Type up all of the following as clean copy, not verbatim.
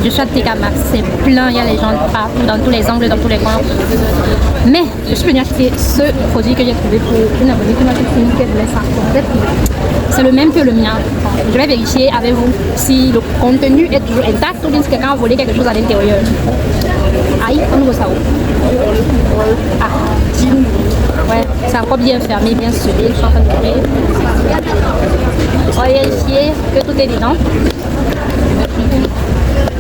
Je suis à TK Maxx, c'est plein, il y a les gens partout, dans tous les angles, dans tous les coins. Mais je suis venue acheter ce produit que j'ai trouvé pour une abonnée qui m'a dit qu'elle voulait ça. C'est le même que le mien. Je vais vérifier avec vous si le contenu est toujours intact ou bien si quelqu'un a volé quelque chose à l'intérieur. Aïe, on ouvre ça où? Ah, ouais, c'est encore bien fermé, bien scellé. Je suis en train de trouver. On va vérifier que tout est dedans.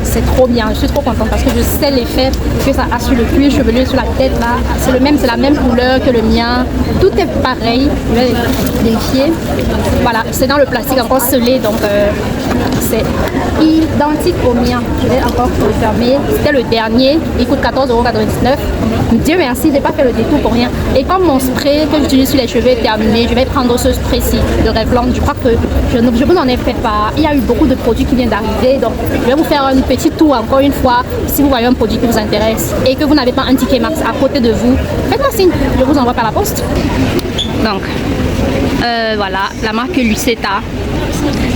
C'est trop bien, je suis trop contente parce que je sais l'effet que ça a sur le cuir chevelu et sur la tête là. C'est le même, c'est la même couleur que le mien. Tout est pareil. Je vais vérifier. Voilà, c'est dans le plastique encore scellé, donc c'est identique au mien. Je vais encore le fermer. C'était le dernier. Il coûte 14,99 €. Dieu merci, j'ai pas fait le détour pour rien. Et comme mon spray que j'utilise sur les cheveux est terminé, je vais prendre ce spray-ci de Revlon. Je crois que je vous en ai fait part. Il y a eu beaucoup de produits qui viennent d'arriver, donc je vais vous faire un petit tour encore une fois. Si vous voyez un produit qui vous intéresse et que vous n'avez pas un ticket Max à côté de vous, faites-moi signe, je vous envoie par la poste. Donc voilà, la marque Lucetta.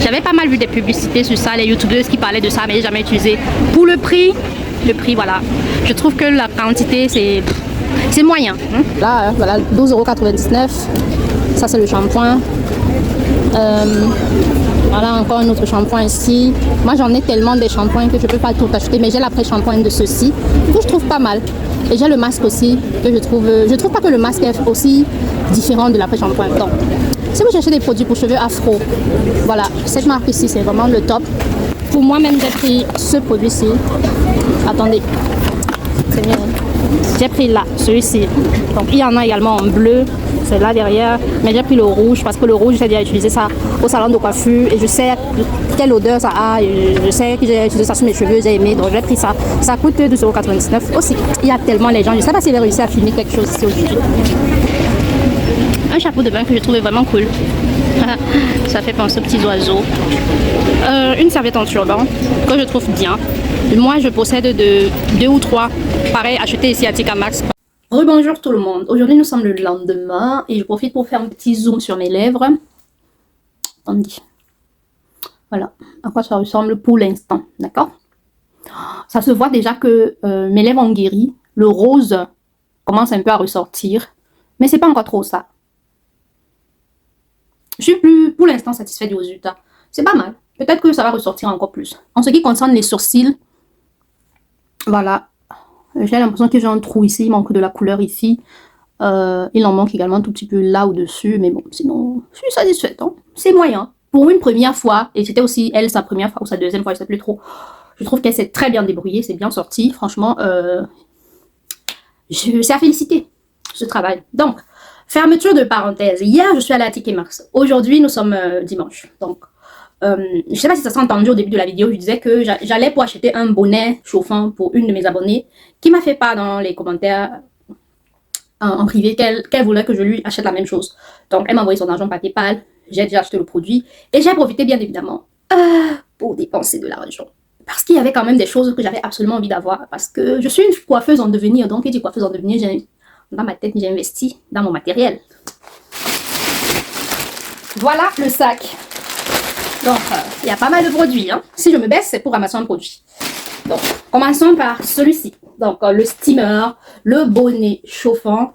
J'avais pas mal vu des publicités sur ça, les youtubeuses qui parlaient de ça, mais j'ai jamais utilisé. Pour le prix voilà, je trouve que la quantité c'est moyen. Là voilà, 12,99 €. Ça c'est le shampoing. Voilà encore un autre shampoing ici. Moi j'en ai tellement des shampoings que je peux pas tout acheter, mais j'ai l'après-shampoing de ceci que je trouve pas mal. Et j'ai le masque aussi que je trouve pas que le masque est aussi différent de l'après-shampoing. Donc si vous cherchez des produits pour cheveux afro, voilà, cette marque ici c'est vraiment le top. Pour moi-même j'ai pris ce produit-ci. Attendez, c'est mieux. J'ai pris là, celui-ci. Donc il y en a également en bleu, c'est là derrière. Mais j'ai pris le rouge parce que le rouge, j'ai déjà utilisé ça au salon de coiffure et je sais quelle odeur ça a. Et je sais que j'ai utilisé ça sur mes cheveux, j'ai aimé. Donc j'ai pris ça. Ça coûte 12,99 € aussi. Il y a tellement les gens. Je ne sais pas s'il a réussi à filmer quelque chose ici aujourd'hui. Un chapeau de bain que je trouvais vraiment cool. Ça fait penser aux petits oiseaux. Une serviette en turban que je trouve bien. Moi je possède deux ou trois pareils achetés ici à TK Maxx. Rebonjour tout le monde. Aujourd'hui nous sommes le lendemain et je profite pour faire un petit zoom sur mes lèvres. Attendez. Voilà à quoi ça ressemble pour l'instant. D'accord? Ça se voit déjà que mes lèvres ont guéri. Le rose commence un peu à ressortir. Mais c'est pas encore trop ça. Je suis plus pour l'instant satisfait du résultat. C'est pas mal. Peut-être que ça va ressortir encore plus. En ce qui concerne les sourcils, voilà. J'ai l'impression que j'ai un trou ici. Il manque de la couleur ici. Il en manque également un tout petit peu là au-dessus. Mais bon, sinon, je suis satisfaite. Hein. C'est moyen. Pour une première fois, et c'était aussi elle sa première fois ou sa deuxième fois, je ne sais plus trop. Je trouve qu'elle s'est très bien débrouillée. C'est bien sorti. Franchement, c'est à féliciter ce travail. Donc, fermeture de parenthèse. Hier, je suis allée à TK Maxx. Aujourd'hui, nous sommes dimanche. Donc, je sais pas si ça s'est entendu au début de la vidéo. Je disais que j'allais pour acheter un bonnet chauffant pour une de mes abonnées qui m'a fait part dans les commentaires en privé qu'elle voulait que je lui achète la même chose. Donc, elle m'a envoyé son argent par PayPal. J'ai déjà acheté le produit et j'ai profité bien évidemment pour dépenser de l'argent. Parce qu'il y avait quand même des choses que j'avais absolument envie d'avoir. Parce que je suis une coiffeuse en devenir. Donc, qui dit coiffeuse en devenir, dans ma tête, j'ai investi dans mon matériel. Voilà le sac. Donc, il y a pas mal de produits. Hein. Si je me baisse, c'est pour ramasser un produit. Donc, commençons par celui-ci. Donc, le steamer, le bonnet chauffant.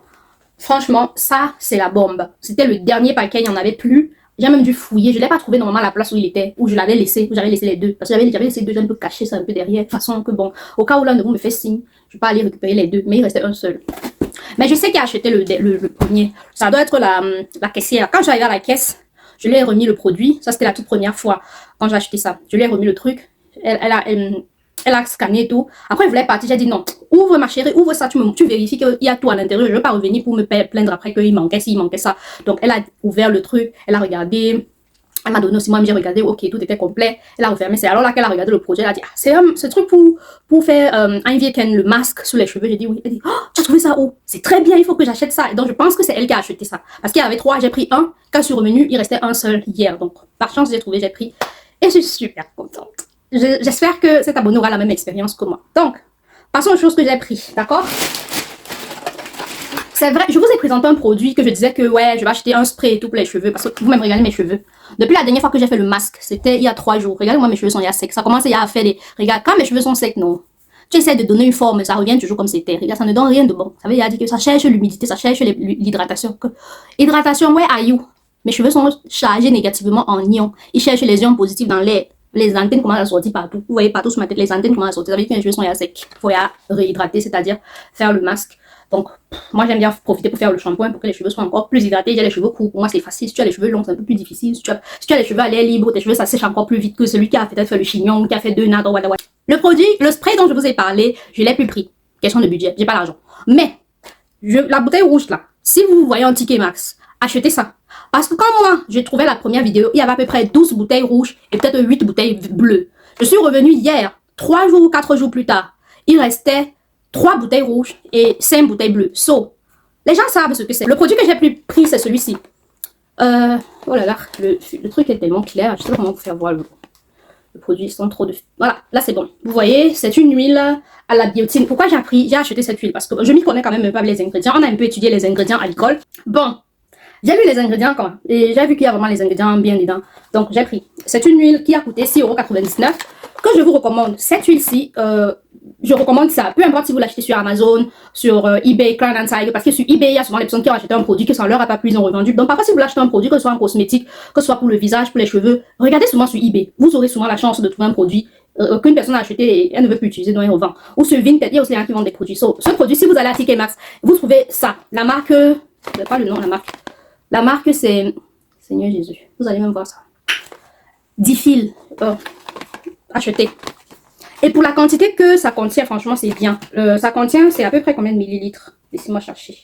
Franchement, ça, c'est la bombe. C'était le dernier paquet, il n'y en avait plus. J'ai même dû fouiller. Je ne l'ai pas trouvé normalement à la place où il était, où je l'avais laissé, où j'avais laissé les deux. Parce que j'avais laissé les deux, j'ai un peu caché ça un peu derrière. De toute façon, que bon, au cas où l'un de vous me fait signe, je ne vais pas aller récupérer les deux. Mais il restait un seul. Mais je sais qui a acheté le premier. Ça doit être la caissière. Quand j'arrive à la caisse, je lui ai remis le produit. Ça, c'était la toute première fois quand j'ai acheté ça. Je lui ai remis le truc. Elle a scanné et tout. Après, elle voulait partir. J'ai dit non, ouvre ma chérie, ouvre ça. Tu vérifies qu'il y a tout à l'intérieur. Je ne veux pas revenir pour me plaindre après qu'il manquait ci, il manquait ça. Donc, elle a ouvert le truc. Elle a regardé. Elle m'a donné aussi, moi j'ai regardé, ok, tout était complet. Elle a refermé. C'est alors là qu'elle a regardé le produit. Elle a dit, ah, c'est ce truc pour faire un le masque sous les cheveux. J'ai dit oui. Elle dit, oh, tu as trouvé ça où? C'est très bien, il faut que j'achète ça. Et donc je pense que c'est elle qui a acheté ça. Parce qu'il y avait 3, j'ai pris un. Quand je suis revenue, il restait un seul hier. Donc par chance, j'ai trouvé, j'ai pris. Et je suis super contente. J'espère que cet abonné aura la même expérience que moi. Donc, passons aux choses que j'ai pris, d'accord? C'est vrai, je vous ai présenté un produit que je disais que ouais, je vais acheter un spray et tout pour les cheveux parce que vous-même regardez mes cheveux. Depuis la dernière fois que j'ai fait le masque, c'était il y a 3 jours. Regardez-moi, mes cheveux sont secs. Ça commence à faire des... Regarde, quand mes cheveux sont secs, non. Tu essaies de donner une forme, ça revient toujours comme c'était. Regarde, ça ne donne rien de bon. Ça veut dire que ça cherche l'humidité, ça cherche l'hydratation. Hydratation, where are you? Mes cheveux sont chargés négativement en ions. Ils cherchent les ions positifs dans l'air. Les antennes commencent à sortir partout. Vous voyez partout sur ma tête, les antennes commencent à sortir. Ça veut dire que mes cheveux sont secs. Il faut réhydrater, c'est-à-dire faire le masque. Donc, moi, j'aime bien profiter pour faire le shampoing pour que les cheveux soient encore plus hydratés. J'ai les cheveux courts. Pour moi, c'est facile. Si tu as les cheveux longs, c'est un peu plus difficile. Si tu as les cheveux à l'air libre, tes cheveux, ça sèche encore plus vite que celui qui a peut-être fait le chignon, qui a fait 2 nattes, voilà. Le produit, le spray dont je vous ai parlé, je l'ai plus pris. Question de budget. J'ai pas l'argent. Mais, la bouteille rouge, là, si vous voyez un ticket max, achetez ça. Parce que quand moi, j'ai trouvé la première vidéo, il y avait à peu près 12 bouteilles rouges et peut-être 8 bouteilles bleues. Je suis revenue hier, 3 jours ou 4 jours plus tard. Il restait 3 bouteilles rouges et 5 bouteilles bleues. So, les gens savent ce que c'est. Le produit que j'ai pris, c'est celui-ci. Oh là là, le truc est tellement clair. Je sais pas comment vous faire voir le produit sans trop de... Voilà, là c'est bon. Vous voyez, c'est une huile à la biotine. Pourquoi j'ai acheté cette huile? Parce que je m'y connais quand même pas les ingrédients. On a un peu étudié les ingrédients à l'école. Bon, j'ai vu les ingrédients quand même. Et j'ai vu qu'il y a vraiment les ingrédients bien dedans. Donc j'ai pris. C'est une huile qui a coûté 6,99 € que je vous recommande. Cette huile-ci, je recommande ça. Peu importe si vous l'achetez sur Amazon, sur eBay, Crown & Tiger, parce que sur eBay, il y a souvent les personnes qui ont acheté un produit que ça leur a pas plu, ils ont revendu. Donc parfois, si vous l'achetez un produit, que ce soit un cosmétique, que ce soit pour le visage, pour les cheveux, regardez souvent sur eBay. Vous aurez souvent la chance de trouver un produit qu'une personne a acheté et elle ne veut plus utiliser, donc elle revend. Ou sur Vinted, il y a aussi des gens qui vendent des produits. So, ce produit, si vous allez à TK Maxx, vous trouvez ça. La marque, je sais pas le nom, la marque. La marque, c'est Seigneur Jésus. Vous allez même voir ça. Diffil. Achetez. Et pour la quantité que ça contient, franchement, c'est bien. Ça contient, c'est à peu près combien de millilitres? Laissez-moi chercher.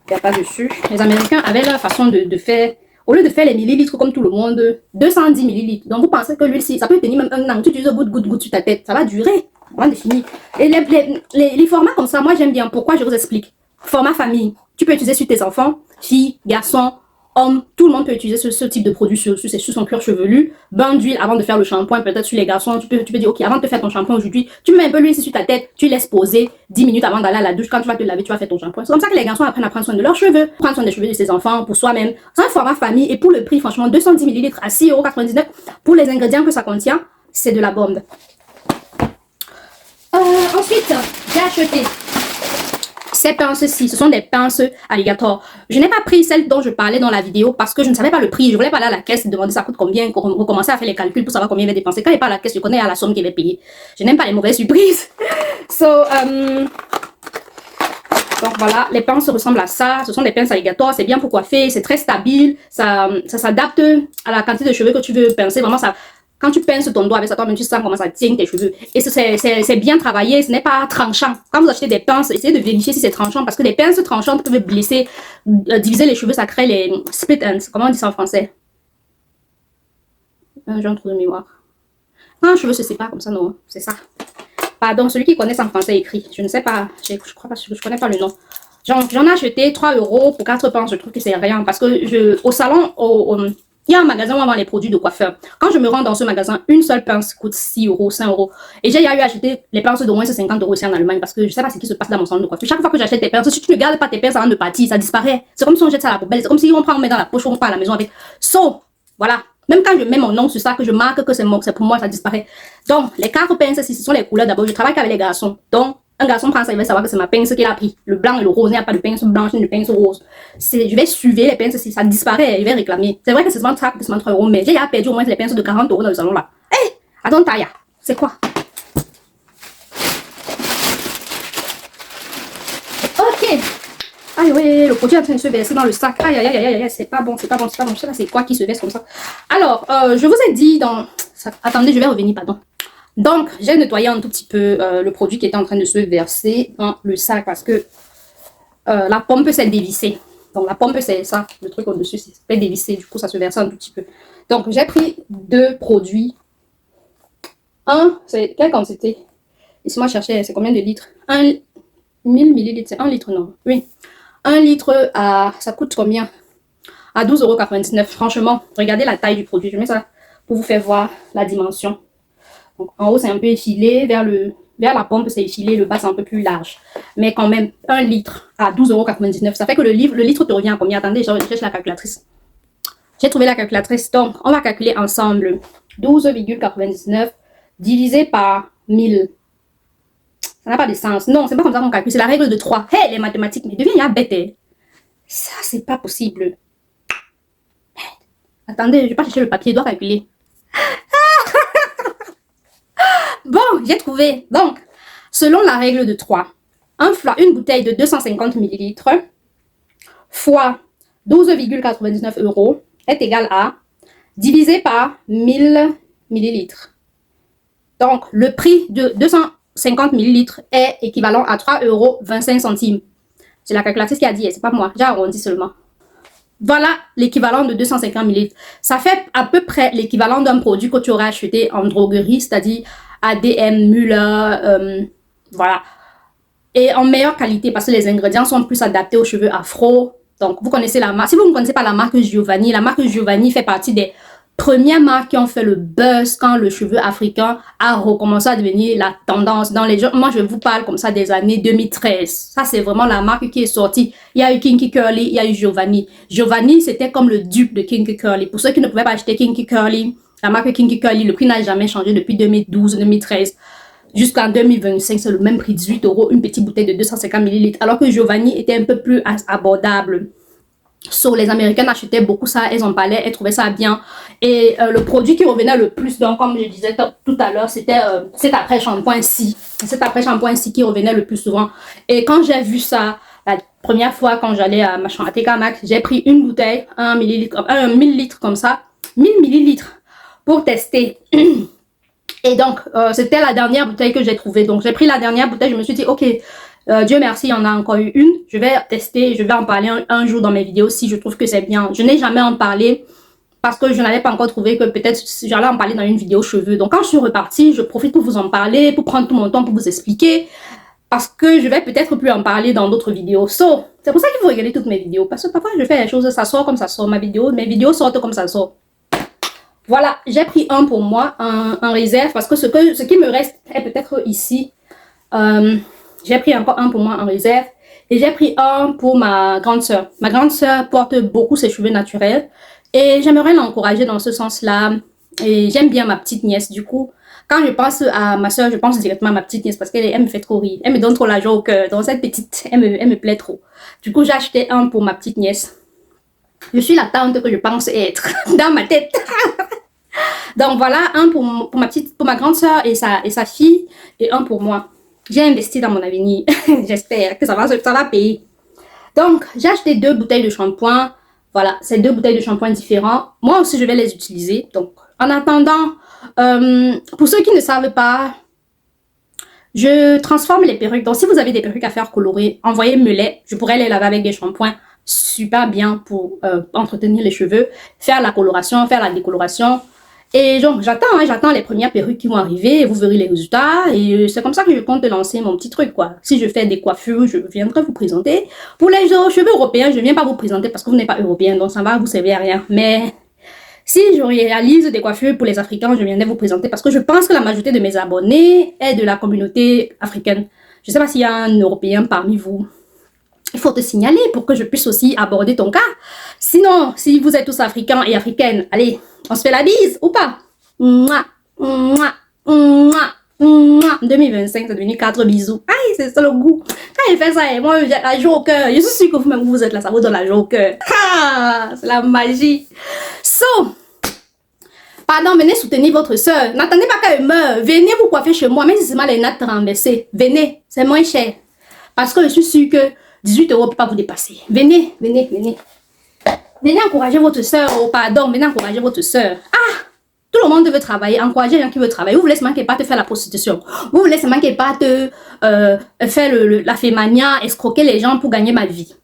Il n'y a pas dessus. Les Américains avaient leur façon de faire. Au lieu de faire les millilitres comme tout le monde, 210 millilitres. Donc, vous pensez que l'huile, ça peut tenir même un an. Tu utilises goutte sur ta tête. Ça va durer. Rien de fini. Et les formats comme ça, moi, j'aime bien. Pourquoi? Je vous explique. Format famille. Tu peux utiliser sur tes enfants, filles, garçons, hommes. Tout le monde peut utiliser ce type de produit sur son cuir chevelu. Bain d'huile avant de faire le shampoing. Peut-être sur les garçons, tu peux dire, ok, avant de te faire ton shampoing aujourd'hui, tu mets un peu l'huile sur ta tête, tu laisses poser 10 minutes avant d'aller à la douche. Quand tu vas te laver, tu vas faire ton shampoing. C'est comme ça que les garçons apprennent à prendre soin de leurs cheveux, prendre soin des cheveux de ses enfants, pour soi-même. C'est un format famille et pour le prix, franchement, 210 millilitres à 6,99 € pour les ingrédients que ça contient, c'est de la bombe. Ensuite, j'ai acheté ces pinces-ci, ce sont des pinces alligator. Je n'ai pas pris celles dont je parlais dans la vidéo parce que je ne savais pas le prix. Je voulais pas aller à la caisse et demander ça coûte combien, recommencer à faire les calculs pour savoir combien je vais dépenser. Quand je pas à la caisse, je connais à la somme qu'il va payer. Je n'aime pas les mauvaises surprises. Donc voilà, les pinces ressemblent à ça. Ce sont des pinces alligator, c'est bien pour coiffer, c'est très stable. Ça s'adapte à la quantité de cheveux que tu veux pincer. Vraiment, ça... Quand tu pinces ton doigt avec ça, toi-même tu sens comment ça tient tes cheveux. Et c'est bien travaillé, ce n'est pas tranchant. Quand vous achetez des pinces, essayez de vérifier si c'est tranchant parce que les pinces tranchantes peuvent blesser, diviser les cheveux, ça crée les split ends. Comment on dit ça en français? J'ai un trou de mémoire. Quand un cheveu se sépare comme ça, non, c'est ça. Pardon, celui qui connaît ça en français écrit. Je ne sais pas, je crois pas, je connais pas le nom. J'en ai acheté 3 € pour 4 pinces. Je trouve que c'est rien parce que au salon, il y a un magasin où on vend les produits de coiffeur. Quand je me rends dans ce magasin, une seule pince coûte 6 €, 5 €. Et j'ai eu à acheter les pinces d'au moins 50 € ici en Allemagne parce que je sais pas ce qui se passe dans mon salon de coiffure. Chaque fois que j'achète des pinces, si tu ne gardes pas tes pinces avant de partir, ça disparaît. C'est comme si on jette ça à la poubelle. C'est comme si on prend, on met dans la poche, on part à la maison avec. So, voilà. Même quand je mets mon nom sur ça, que je marque que c'est pour moi, ça disparaît. Donc, les 4 pinces, ce sont les couleurs. D'abord, je travaille qu'avec les garçons. Donc, un garçon prend ça, il va savoir que c'est ma pince qu'il a pris. Le blanc et le rose, il n'y a pas de pince blanche ni de pince rose. Je vais suivre les pinces, si ça disparaît, je vais réclamer. C'est vrai que c'est seulement 3 €, mais j'ai perdu au moins les pinces de 40 € dans le salon là. Hé, hey, attends, Taya, c'est quoi? Ok. Aïe, oui, le produit est en train de se verser dans le sac. Aïe, aïe, aïe, aïe, aïe, c'est pas bon, c'est pas bon, c'est pas bon. Je sais pas c'est quoi qui se verse comme ça. Alors, je vous ai dit dans... Attendez, je vais revenir, pardon. Donc, j'ai nettoyé un tout petit peu le produit qui était en train de se verser dans le sac parce que la pompe s'est dévissée. Donc, la pompe, c'est ça, le truc au-dessus, c'est dévissé. Du coup, ça se verse un tout petit peu. Donc, j'ai pris 2 produits. Un, c'est quelle quantité? Laissez-moi chercher, c'est combien de litres? 1000 millilitres, c'est 1 litre, non? Oui. 1 litre, ça coûte combien? À 12,99 €. Franchement, regardez la taille du produit. Je mets ça pour vous faire voir la dimension. Donc, en haut, c'est un peu effilé vers le Vers la pompe, c'est effilé, le bas, c'est un peu plus large. Mais quand même, 1 litre à 12,99 €. Ça fait que le litre te revient à combien? Attendez, je cherche la calculatrice. J'ai trouvé la calculatrice. Donc, on va calculer ensemble. 12,99 divisé par 1000. Ça n'a pas de sens. Non, c'est pas comme ça qu'on calcule. C'est la règle de 3. Hey, les mathématiques, mais deviens bête. Hein. Ça, c'est pas possible. Attendez, je vais pas chercher le papier, je dois calculer. Bon, j'ai trouvé. Donc, selon la règle de 3, une bouteille de 250 ml fois 12,99 € est égal à divisé par 1000 ml. Donc, le prix de 250 ml est équivalent à 3,25 €. C'est la calculatrice qui a dit, c'est pas moi, j'ai arrondi seulement. Voilà l'équivalent de 250 ml. Ça fait à peu près l'équivalent d'un produit que tu aurais acheté en droguerie, c'est-à-dire ADM, Müller, voilà. Et en meilleure qualité parce que les ingrédients sont plus adaptés aux cheveux afro. Donc, vous connaissez la marque. Si vous ne connaissez pas la marque Giovanni fait partie des premières marques qui ont fait le buzz quand le cheveu africain a recommencé à devenir la tendance dans les gens. Moi, je vous parle comme ça des années 2013. Ça, c'est vraiment la marque qui est sortie. Il y a eu Kinky Curly, il y a eu Giovanni. Giovanni, c'était comme le dupe de Kinky Curly. Pour ceux qui ne pouvaient pas acheter Kinky Curly, la marque Kinky Curly, le prix n'a jamais changé depuis 2012-2013. Jusqu'en 2025, c'est le même prix, 18 €, une petite bouteille de 250 ml. Alors que Giovanni était un peu plus abordable. Les Américaines achetaient beaucoup ça, elles en parlaient, elles trouvaient ça bien. Et le produit qui revenait le plus, donc comme je disais tout à l'heure, c'était cet après-shampoing-ci. Cet après-shampoing-ci qui revenait le plus souvent. Et quand j'ai vu ça, la première fois quand j'allais à TK Maxx, j'ai pris une bouteille, 1 millilitre comme ça, 1000 ml pour tester. Et donc, c'était la dernière bouteille que j'ai trouvée. Donc, j'ai pris la dernière bouteille, je me suis dit, ok, Dieu merci, il y en a encore eu une. Je vais tester, je vais en parler un jour dans mes vidéos si je trouve que c'est bien. Je n'ai jamais en parlé parce que je n'avais pas encore trouvé que peut-être j'allais en parler dans une vidéo cheveux. Donc, quand je suis repartie, je profite pour vous en parler, pour prendre tout mon temps pour vous expliquer. Parce que je vais peut-être plus en parler dans d'autres vidéos. C'est pour ça qu'il faut regarder toutes mes vidéos. Parce que parfois, je fais les choses, ça sort comme ça sort. Mes vidéos sortent comme ça sort. Voilà, j'ai pris un pour moi, en réserve, parce que ce qui me reste est peut-être ici. J'ai pris encore un pour moi en réserve. Et j'ai pris un pour ma grande soeur. Ma grande soeur porte beaucoup ses cheveux naturels. Et j'aimerais l'encourager dans ce sens-là. Et j'aime bien ma petite nièce, du coup. Quand je pense à ma soeur, je pense directement à ma petite nièce parce qu'elle me fait trop rire. Elle me donne trop la joie au cœur. Donc cette petite, elle me plaît trop. Du coup, j'ai acheté un pour ma petite nièce. Je suis la tante que je pense être dans ma tête. Donc voilà, un pour ma grande soeur et sa fille et un pour moi. J'ai investi dans mon avenir. J'espère que ça va payer. Donc, j'ai acheté 2 bouteilles de shampoing. Voilà, c'est 2 bouteilles de shampoing différents. Moi aussi, je vais les utiliser. Donc, en attendant, pour ceux qui ne savent pas, je transforme les perruques. Donc, si vous avez des perruques à faire colorer, envoyez-me-les. Je pourrais les laver avec des shampoings super bien pour entretenir les cheveux, faire la coloration, faire la décoloration. Et donc, j'attends les premières perruques qui vont arriver et vous verrez les résultats. Et c'est comme ça que je compte lancer mon petit truc, quoi. Si je fais des coiffures, je viendrai vous présenter. Pour les cheveux européens, je ne viens pas vous présenter parce que vous n'êtes pas européen, donc ça va vous servir à rien. Mais si je réalise des coiffures pour les Africains, je viendrai vous présenter parce que je pense que la majorité de mes abonnés est de la communauté africaine. Je ne sais pas s'il y a un Européen parmi vous. Il faut te signaler pour que je puisse aussi aborder ton cas. Sinon, si vous êtes tous africains et africaines, allez, on se fait la bise ou pas? Mouah, mouah, mouah, mouah. 2025, c'est devenu 4 bisous. Aïe, c'est ça le goût. Quand il fait ça, moi, j'ai la joie au cœur. Je suis sûre que vous-même, vous êtes là, ça vous donne la joie au cœur. Ah, c'est la magie. Pardon, venez soutenir votre soeur. N'attendez pas qu'elle meure. Venez vous coiffer chez moi, même si c'est mal les nattes renversées. Venez, c'est moins cher. Parce que je suis sûre que 18 € ne peut pas vous dépasser. Venez, venez, venez. Venez encourager votre soeur. Oh, pardon, venez encourager votre soeur. Ah, tout le monde veut travailler. Encourager les gens qui veulent travailler. Vous voulez seulement qu'elle parte faire la prostitution. Vous voulez seulement qu'elle parte faire la fémania, escroquer les gens pour gagner ma vie.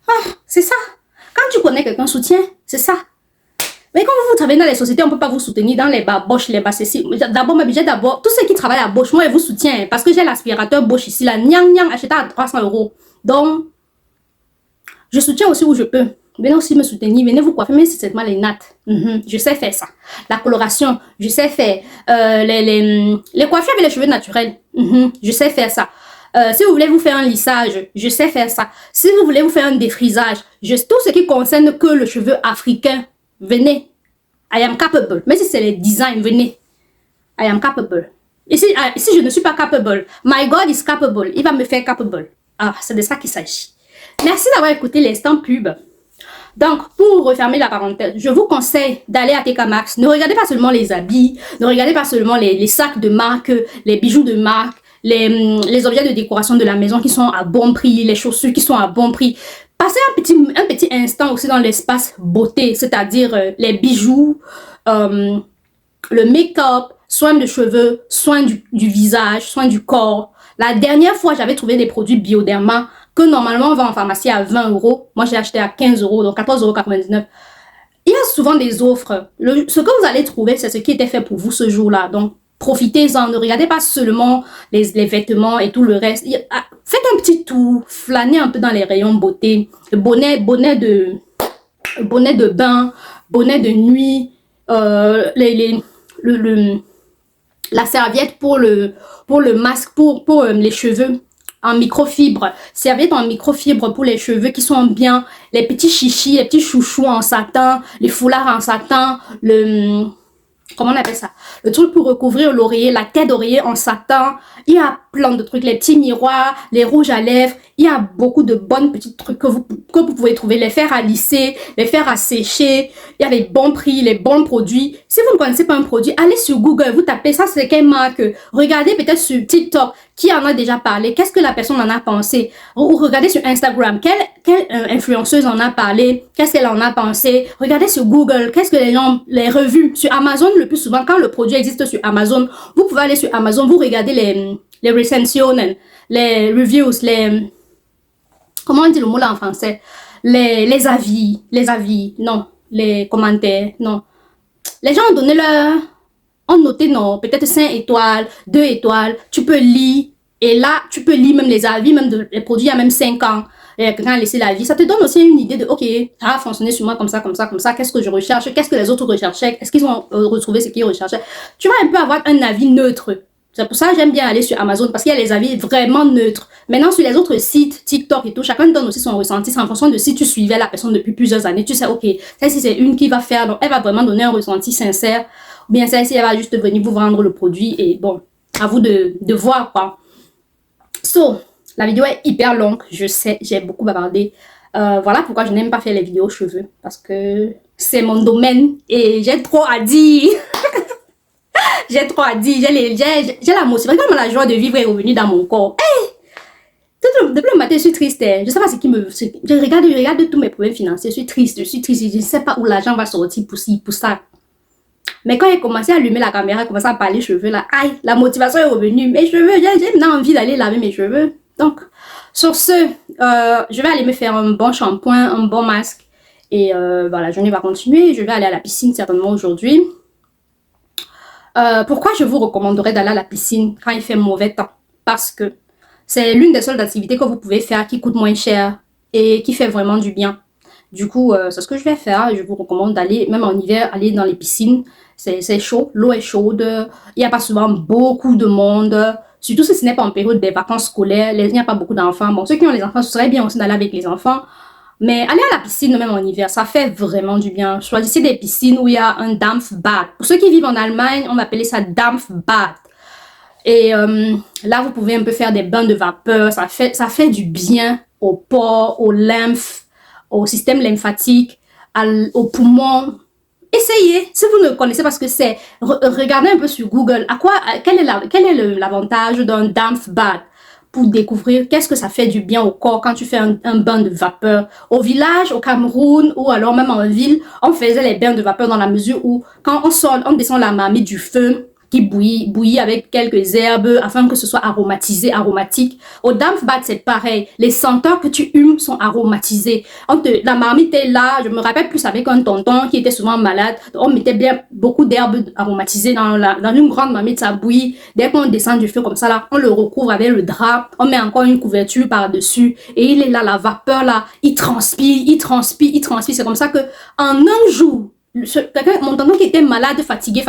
Ah, c'est ça. Quand tu connais quelqu'un, soutien, c'est ça. Mais quand vous travaillez dans les sociétés, on ne peut pas vous soutenir dans les bas Bosch, les bas ceci. D'abord, tous ceux qui travaillent à Bosch, moi, ils vous soutiennent. Parce que j'ai l'aspirateur Bosch ici, là, acheté à 300 €. Donc, je soutiens aussi où je peux. Venez aussi me soutenir, venez vous coiffer, même si c'est seulement les nattes. Je sais faire ça. La coloration, je sais faire. Les coiffures avec les cheveux naturels, je sais faire ça. Si vous voulez vous faire un lissage, je sais faire ça. Si vous voulez vous faire un défrisage, tout ce qui concerne que le cheveu africain, venez. I am capable. Même si c'est les designs, venez. I am capable. Et si je ne suis pas capable, my God is capable. Il va me faire capable. Ah, c'est de ça qu'il s'agit. Merci d'avoir écouté l'instant pub. Donc, pour refermer la parenthèse, je vous conseille d'aller à TK Maxx. Ne regardez pas seulement les habits, ne regardez pas seulement les sacs de marque, les bijoux de marque, les objets de décoration de la maison qui sont à bon prix, les chaussures qui sont à bon prix. Passez un petit instant aussi dans l'espace beauté, c'est-à-dire les bijoux, le make-up, soins de cheveux, soins du visage, soins du corps. La dernière fois, j'avais trouvé des produits Bioderma que normalement on vend en pharmacie à 20 €. Moi, j'ai acheté à 15 €, donc 14,99 €. Il y a souvent des offres. Ce que vous allez trouver, c'est ce qui était fait pour vous ce jour-là. Donc, profitez-en. Ne regardez pas seulement les vêtements et tout le reste. Faites un petit tour. Flânez un peu dans les rayons beauté. Bonnet de bain, bonnet de nuit, la serviette pour le masque, pour les cheveux en microfibre, serviette en microfibre pour les cheveux qui sont bien, les petits chichis, les petits chouchous en satin, les foulards en satin, comment on appelle ça, le truc pour recouvrir l'oreiller, la tête d'oreiller en satin. Il y a plein de trucs, les petits miroirs, les rouges à lèvres. Il y a beaucoup de bonnes petites trucs que vous pouvez trouver, les fers à lisser, les fers à sécher. Il y a les bons prix, les bons produits. Si vous ne connaissez pas un produit, allez sur Google, vous tapez ça, c'est quelle marque. Regardez peut-être sur TikTok, qui en a déjà parlé, qu'est-ce que la personne en a pensé. Ou regardez sur Instagram, quelle influenceuse en a parlé, qu'est-ce qu'elle en a pensé. Regardez sur Google, qu'est-ce que les revues. Sur Amazon, le plus souvent, quand le produit existe sur Amazon, vous pouvez aller sur Amazon, vous regardez les recensions, les reviews, comment on dit le mot là en français, les avis, non, les commentaires, non. Les gens ont noté, non, peut-être 5 étoiles, 2 étoiles, tu peux lire, et là, tu peux lire même les avis, même les produits il y a même 5 ans, et quelqu'un a laissé l'avis, ça te donne aussi une idée de, ok, ça a fonctionné sur moi comme ça, qu'est-ce que je recherche, qu'est-ce que les autres recherchaient, est-ce qu'ils ont retrouvé ce qu'ils recherchaient, tu vas un peu avoir un avis neutre. C'est pour ça que j'aime bien aller sur Amazon, parce qu'il y a les avis vraiment neutres. Maintenant, sur les autres sites, TikTok et tout, chacun donne aussi son ressenti. C'est en fonction de si tu suivais la personne depuis plusieurs années. Tu sais, ok, celle-ci c'est une qui va faire, donc elle va vraiment donner un ressenti sincère. Ou bien celle-ci, elle va juste venir vous vendre le produit. Et bon, à vous de voir quoi. So, la vidéo est hyper longue. Je sais, j'ai beaucoup bavardé. Voilà pourquoi je n'aime pas faire les vidéos cheveux. Parce que c'est mon domaine et j'ai trop à dire. J'ai trop à dire, j'ai la motivation, comme la joie de vivre est revenue dans mon corps. Hey! Depuis le matin, je suis triste. Je sais pas ce qui me... Je regarde tous mes problèmes financiers, je suis triste. Je ne sais pas où l'argent va sortir pour ci, pour ça. Mais quand j'ai commencé à allumer la caméra, commencé à parler cheveux, là, aïe, la motivation est revenue. Mes cheveux, j'ai maintenant envie d'aller laver mes cheveux. Donc, sur ce, je vais aller me faire un bon shampoing, un bon masque. Et voilà, la journée va continuer. Je vais aller à la piscine certainement aujourd'hui. Pourquoi je vous recommanderais d'aller à la piscine quand il fait mauvais temps? Parce que c'est l'une des seules activités que vous pouvez faire qui coûte moins cher et qui fait vraiment du bien. Du coup, c'est ce que je vais faire. Je vous recommande d'aller, même en hiver, aller dans les piscines. C'est chaud, l'eau est chaude. Il n'y a pas souvent beaucoup de monde. Surtout si ce n'est pas en période des vacances scolaires. Il n'y a pas beaucoup d'enfants. Bon, ceux qui ont les enfants, ce serait bien aussi d'aller avec les enfants. Mais aller à la piscine, même en hiver, ça fait vraiment du bien. Choisissez des piscines où il y a un Dampfbad. Pour ceux qui vivent en Allemagne, on va appeler ça Dampfbad. Et là, vous pouvez un peu faire des bains de vapeur. Ça fait du bien aux pores, aux lymphes, au système lymphatique, aux poumons. Essayez. Si vous ne connaissez pas ce que c'est, regardez un peu sur Google. Quel est l'avantage d'un Dampfbad? Pour découvrir qu'est-ce que ça fait du bien au corps quand tu fais un bain de vapeur. Au village, au Cameroun, ou alors même en ville, on faisait les bains de vapeur dans la mesure où quand on descend la marmite du feu, qui bouillit avec quelques herbes afin que ce soit aromatisé, aromatique. Au dampfbad, c'est pareil. Les senteurs que tu humes sont aromatisées. La marmite est là. Je me rappelle plus avec un tonton qui était souvent malade. On mettait bien beaucoup d'herbes aromatisées dans une grande marmite, ça bouillit. Dès qu'on descend du feu comme ça, là, on le recouvre avec le drap. On met encore une couverture par-dessus. Et il est là, la vapeur là. Il transpire, il transpire, il transpire. C'est comme ça que en un jour, mon tonton qui était malade, fatigué,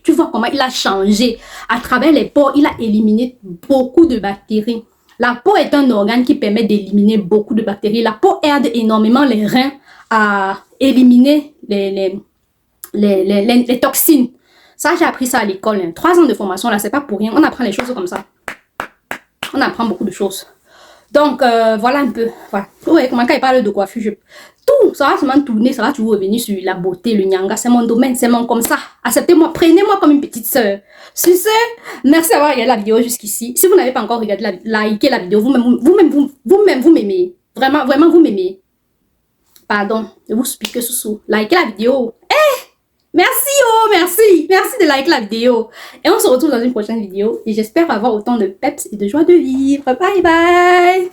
tu vois comment il a changé. À travers les pores, il a éliminé beaucoup de bactéries. La peau est un organe qui permet d'éliminer beaucoup de bactéries. La peau aide énormément les reins à éliminer les toxines. Ça, j'ai appris ça à l'école. Hein. 3 ans de formation, là, c'est pas pour rien. On apprend les choses comme ça. On apprend beaucoup de choses. Donc, voilà un peu. Voilà. Vous voyez comment quand il parle de coiffure, tout, ça va seulement tourner, ça va toujours revenir sur la beauté, le nyanga. C'est mon domaine, c'est mon comme ça. Acceptez-moi, prenez-moi comme une petite sœur. C'est ça. Merci d'avoir regardé la vidéo jusqu'ici. Si vous n'avez pas encore regardé likez la vidéo, vous-même, vous m'aimez. Vraiment, vraiment, vous m'aimez. Pardon, je vous supplie que sous. Likez la vidéo. Merci, oh, merci. Merci de liker la vidéo. Et on se retrouve dans une prochaine vidéo. Et j'espère avoir autant de peps et de joie de vivre. Bye bye.